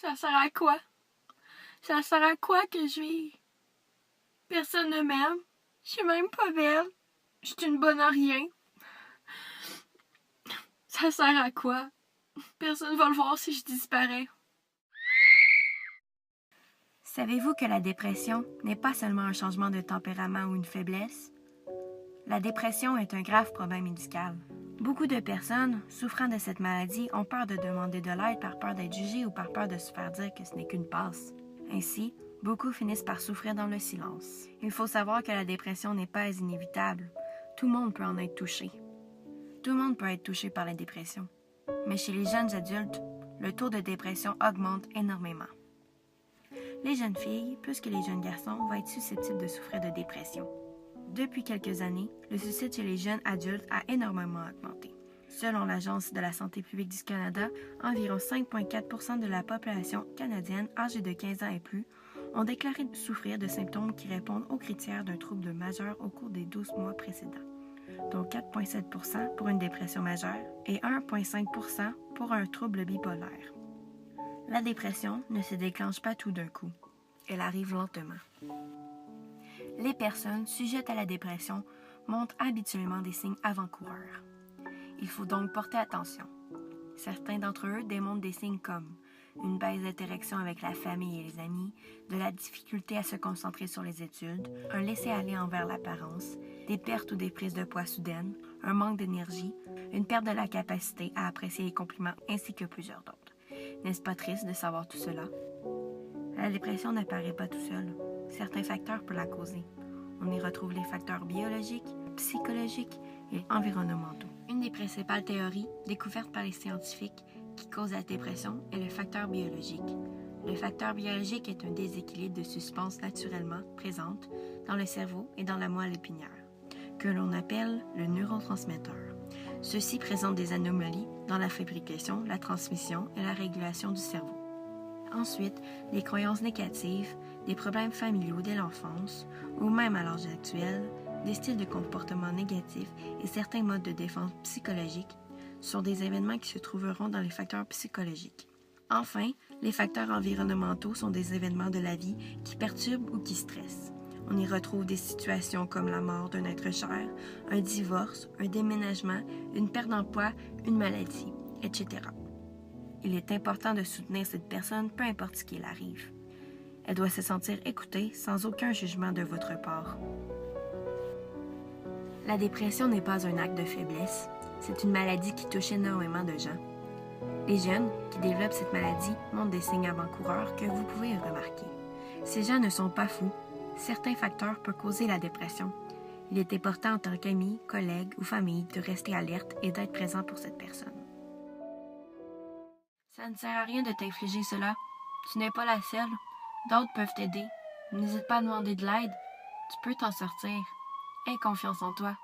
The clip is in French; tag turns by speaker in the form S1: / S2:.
S1: Ça sert à quoi? Ça sert à quoi que je vis? Personne ne m'aime. Je suis même pas belle. Je suis une bonne à rien. Ça sert à quoi? Personne va le voir si je disparais.
S2: Savez-vous que la dépression n'est pas seulement un changement de tempérament ou une faiblesse? La dépression est un grave problème médical. Beaucoup de personnes souffrant de cette maladie ont peur de demander de l'aide par peur d'être jugées ou par peur de se faire dire que ce n'est qu'une passe. Ainsi, beaucoup finissent par souffrir dans le silence. Il faut savoir que la dépression n'est pas inévitable. Tout le monde peut en être touché. Tout le monde peut être touché par la dépression. Mais chez les jeunes adultes, le taux de dépression augmente énormément. Les jeunes filles, plus que les jeunes garçons, vont être susceptibles de souffrir de dépression. Depuis quelques années, le suicide chez les jeunes adultes a énormément augmenté. Selon l'Agence de la santé publique du Canada, environ 5,4% de la population canadienne âgée de 15 ans et plus ont déclaré souffrir de symptômes qui répondent aux critères d'un trouble majeur au cours des 12 mois précédents, dont 4,7% pour une dépression majeure et 1,5% pour un trouble bipolaire. La dépression ne se déclenche pas tout d'un coup. Elle arrive lentement. Les personnes sujettes à la dépression montrent habituellement des signes avant-coureurs. Il faut donc porter attention. Certains d'entre eux démontrent des signes comme une baisse d'interaction avec la famille et les amis, de la difficulté à se concentrer sur les études, un laisser-aller envers l'apparence, des pertes ou des prises de poids soudaines, un manque d'énergie, une perte de la capacité à apprécier les compliments ainsi que plusieurs d'autres. N'est-ce pas triste de savoir tout cela? La dépression n'apparaît pas tout seul. Certains facteurs peuvent la causer. On y retrouve les facteurs biologiques, psychologiques et environnementaux. Une des principales théories découvertes par les scientifiques qui cause la dépression est le facteur biologique. Le facteur biologique est un déséquilibre de substances naturellement présentes dans le cerveau et dans la moelle épinière, que l'on appelle le neurotransmetteur. Ceux-ci présentent des anomalies dans la fabrication, la transmission et la régulation du cerveau. Ensuite, les croyances négatives, des problèmes familiaux dès l'enfance ou même à l'âge actuel, des styles de comportement négatifs et certains modes de défense psychologiques sont des événements qui se trouveront dans les facteurs psychologiques. Enfin, les facteurs environnementaux sont des événements de la vie qui perturbent ou qui stressent. On y retrouve des situations comme la mort d'un être cher, un divorce, un déménagement, une perte d'emploi, une maladie, etc. Il est important de soutenir cette personne, peu importe ce qu'il arrive. Elle doit se sentir écoutée sans aucun jugement de votre part. La dépression n'est pas un acte de faiblesse, c'est une maladie qui touche énormément de gens. Les jeunes qui développent cette maladie montrent des signes avant-coureurs que vous pouvez remarquer. Ces gens ne sont pas fous. Certains facteurs peuvent causer la dépression. Il est important en tant qu'ami, collègue ou famille de rester alerte et d'être présent pour cette personne. Ça ne sert à rien de t'infliger cela. Tu n'es pas la seule. D'autres peuvent t'aider. N'hésite pas à demander de l'aide. Tu peux t'en sortir. Aie confiance en toi.